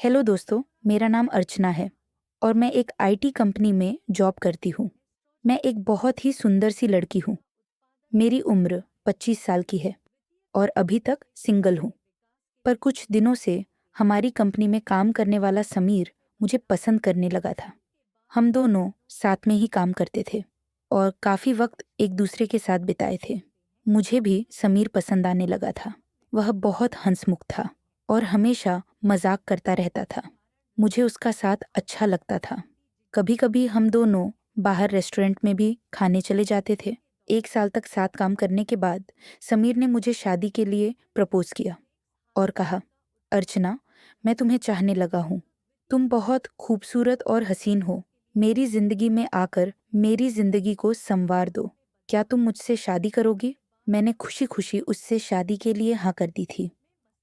Hello दोस्तों, मेरा नाम अर्चना है और मैं एक आईटी कंपनी में जॉब करती हूँ। मैं एक बहुत ही सुंदर सी लड़की हूँ। मेरी उम्र 25 साल की है और अभी तक सिंगल हूँ। पर कुछ दिनों से हमारी कंपनी में काम करने वाला समीर मुझे पसंद करने लगा था। हम दोनों साथ में ही काम करते थे और काफ़ी वक्त एक दूसरे के साथ बिताए थे। मुझे भी समीर पसंद आने लगा था। वह बहुत हंसमुख था और हमेशा मजाक करता रहता था। मुझे उसका साथ अच्छा लगता था। कभी कभी हम दोनों बाहर रेस्टोरेंट में भी खाने चले जाते थे। 1 साल तक साथ काम करने के बाद समीर ने मुझे शादी के लिए प्रपोज किया और कहा, अर्चना, मैं तुम्हें चाहने लगा हूँ। तुम बहुत खूबसूरत और हसीन हो। मेरी जिंदगी में आकर मेरी जिंदगी को संवार दो। क्या तुम मुझसे शादी करोगी? मैंने खुशी खुशी उससे शादी के लिए हाँ कर दी थी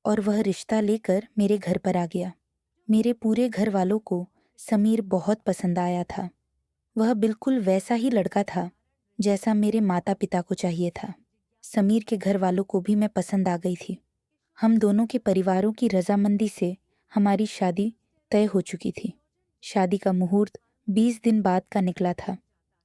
और वह रिश्ता लेकर मेरे घर पर आ गया। मेरे पूरे घर वालों को समीर बहुत पसंद आया था। वह बिल्कुल वैसा ही लड़का था जैसा मेरे माता पिता को चाहिए था। समीर के घर वालों को भी मैं पसंद आ गई थी। हम दोनों के परिवारों की रजामंदी से हमारी शादी तय हो चुकी थी। शादी का मुहूर्त 20 दिन बाद का निकला था।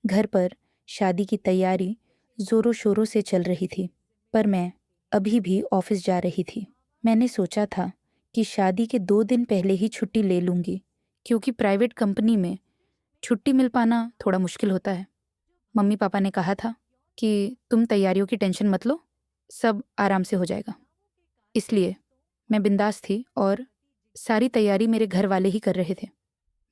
घर पर शादी की तैयारी जोरों शोरों से चल रही थी, पर मैं अभी भी ऑफिस जा रही थी। मैंने सोचा था कि शादी के 2 दिन पहले ही छुट्टी ले लूंगी, क्योंकि प्राइवेट कंपनी में छुट्टी मिल पाना थोड़ा मुश्किल होता है। मम्मी पापा ने कहा था कि तुम तैयारियों की टेंशन मत लो, सब आराम से हो जाएगा। इसलिए मैं बिंदास थी और सारी तैयारी मेरे घर वाले ही कर रहे थे।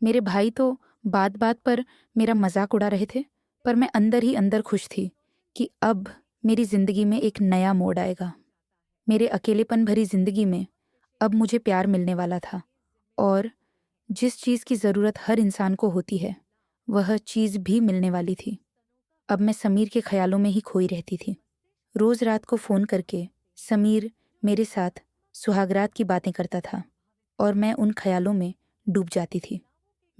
मेरे भाई तो बात बात पर मेरा मजाक उड़ा रहे थे, पर मैं अंदर ही अंदर खुश थी कि अब मेरी जिंदगी में एक नया मोड़ आएगा। मेरे अकेलेपन भरी जिंदगी में अब मुझे प्यार मिलने वाला था और जिस चीज़ की ज़रूरत हर इंसान को होती है, वह चीज़ भी मिलने वाली थी। अब मैं समीर के ख्यालों में ही खोई रहती थी। रोज़ रात को फ़ोन करके समीर मेरे साथ सुहागरात की बातें करता था और मैं उन ख्यालों में डूब जाती थी।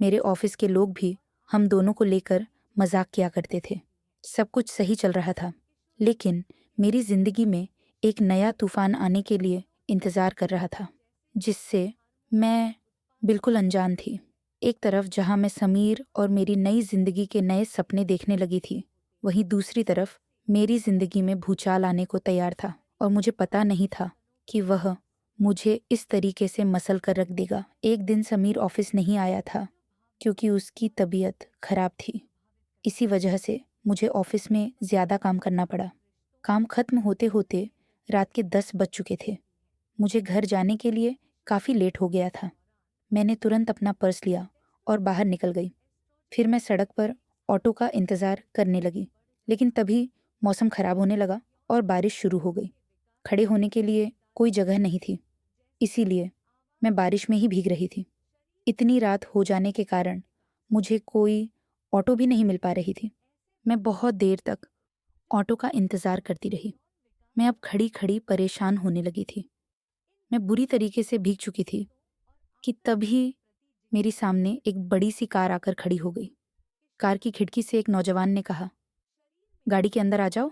मेरे ऑफिस के लोग भी हम दोनों को लेकर मजाक किया करते थे। सब कुछ सही चल रहा था, लेकिन मेरी जिंदगी में एक नया तूफान आने के लिए इंतजार कर रहा था, जिससे मैं बिल्कुल अनजान थी। एक तरफ जहां मैं समीर और मेरी नई जिंदगी के नए सपने देखने लगी थी, वहीं दूसरी तरफ मेरी जिंदगी में भूचाल आने को तैयार था और मुझे पता नहीं था कि वह मुझे इस तरीके से मसल कर रख देगा। एक दिन समीर ऑफिस नहीं आया था क्योंकि उसकी तबीयत खराब थी। इसी वजह से मुझे ऑफिस में ज़्यादा काम करना पड़ा। काम खत्म होते होते रात के 10 बज चुके थे। मुझे घर जाने के लिए काफ़ी लेट हो गया था। मैंने तुरंत अपना पर्स लिया और बाहर निकल गई। फिर मैं सड़क पर ऑटो का इंतज़ार करने लगी, लेकिन तभी मौसम ख़राब होने लगा और बारिश शुरू हो गई। खड़े होने के लिए कोई जगह नहीं थी, इसीलिए मैं बारिश में ही भीग रही थी। इतनी रात हो जाने के कारण मुझे कोई ऑटो भी नहीं मिल पा रही थी। मैं बहुत देर तक ऑटो का इंतज़ार करती रही। मैं अब खड़ी खड़ी परेशान होने लगी थी। मैं बुरी तरीके से भीग चुकी थी कि तभी मेरी सामने एक बड़ी सी कार आकर खड़ी हो गई। कार की खिड़की से एक नौजवान ने कहा, गाड़ी के अंदर आ जाओ,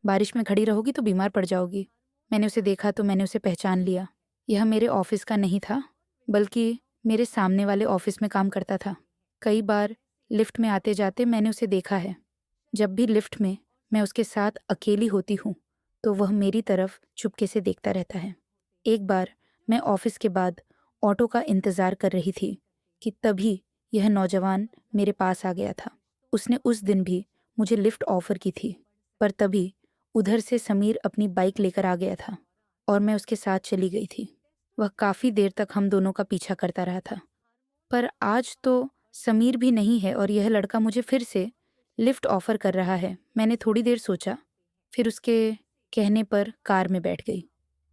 बारिश में खड़ी रहोगी तो बीमार पड़ जाओगी। मैंने उसे देखा तो मैंने उसे पहचान लिया। यह मेरे ऑफिस का नहीं था, बल्कि मेरे सामने वाले ऑफिस में काम करता था। कई बार लिफ्ट में आते जाते मैंने उसे देखा है। जब भी लिफ्ट में मैं उसके साथ अकेली होती हूँ, तो वह मेरी तरफ चुपके से देखता रहता है। एक बार मैं ऑफिस के बाद ऑटो का इंतज़ार कर रही थी कि तभी यह नौजवान मेरे पास आ गया था। उसने उस दिन भी मुझे लिफ्ट ऑफर की थी, पर तभी उधर से समीर अपनी बाइक लेकर आ गया था और मैं उसके साथ चली गई थी। वह काफ़ी देर तक हम दोनों का पीछा करता रहा था, पर आज तो समीर भी नहीं है और यह लड़का मुझे फिर से लिफ्ट ऑफर कर रहा है। मैंने थोड़ी देर सोचा, फिर उसके कहने पर कार में बैठ गई।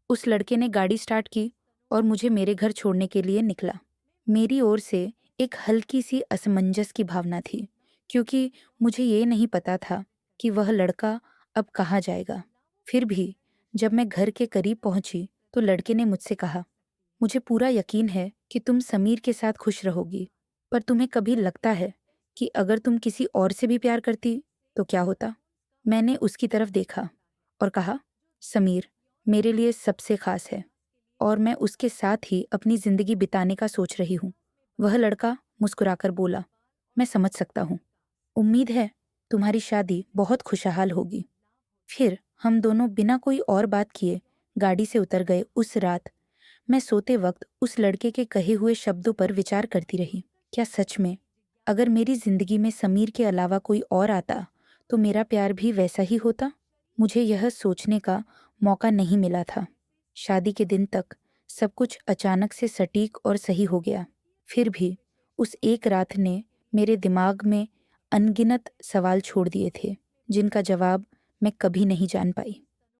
उस लड़के ने गाड़ी स्टार्ट की और मुझे मेरे घर छोड़ने के लिए निकला। मेरी ओर से एक हल्की सी असमंजस की भावना थी, क्योंकि मुझे ये नहीं पता था कि वह लड़का अब कहाँ जाएगा। फिर भी जब मैं घर के करीब पहुंची तो लड़के ने मुझसे कहा, मुझे पूरा यकीन है कि तुम समीर के साथ खुश रहोगी, पर तुम्हें कभी लगता है कि अगर तुम किसी और से भी प्यार करती तो क्या होता? मैंने उसकी तरफ देखा और कहा, समीर मेरे लिए सबसे खास है। और मैं उसके साथ ही अपनी जिंदगी बिताने का सोच रही हूँ। वह लड़का मुस्कुराकर बोला, मैं समझ सकता हूँ। उम्मीद है तुम्हारी शादी बहुत खुशहाल होगी। फिर हम दोनों बिना कोई और बात किए गाड़ी से उतर गए। उस रात मैं सोते वक्त उस लड़के के कहे हुए शब्दों पर विचार करती रही। क्या सच में अगर मेरी जिंदगी में समीर के अलावा कोई और आता तो मेरा प्यार भी वैसा ही होता? मुझे यह सोचने का मौका नहीं मिला था। शादी के दिन तक सब कुछ अचानक से सटीक और सही हो गया। फिर भी उस एक रात ने मेरे दिमाग में अनगिनत सवाल छोड़ दिए थे, जिनका जवाब मैं कभी नहीं जान पाई।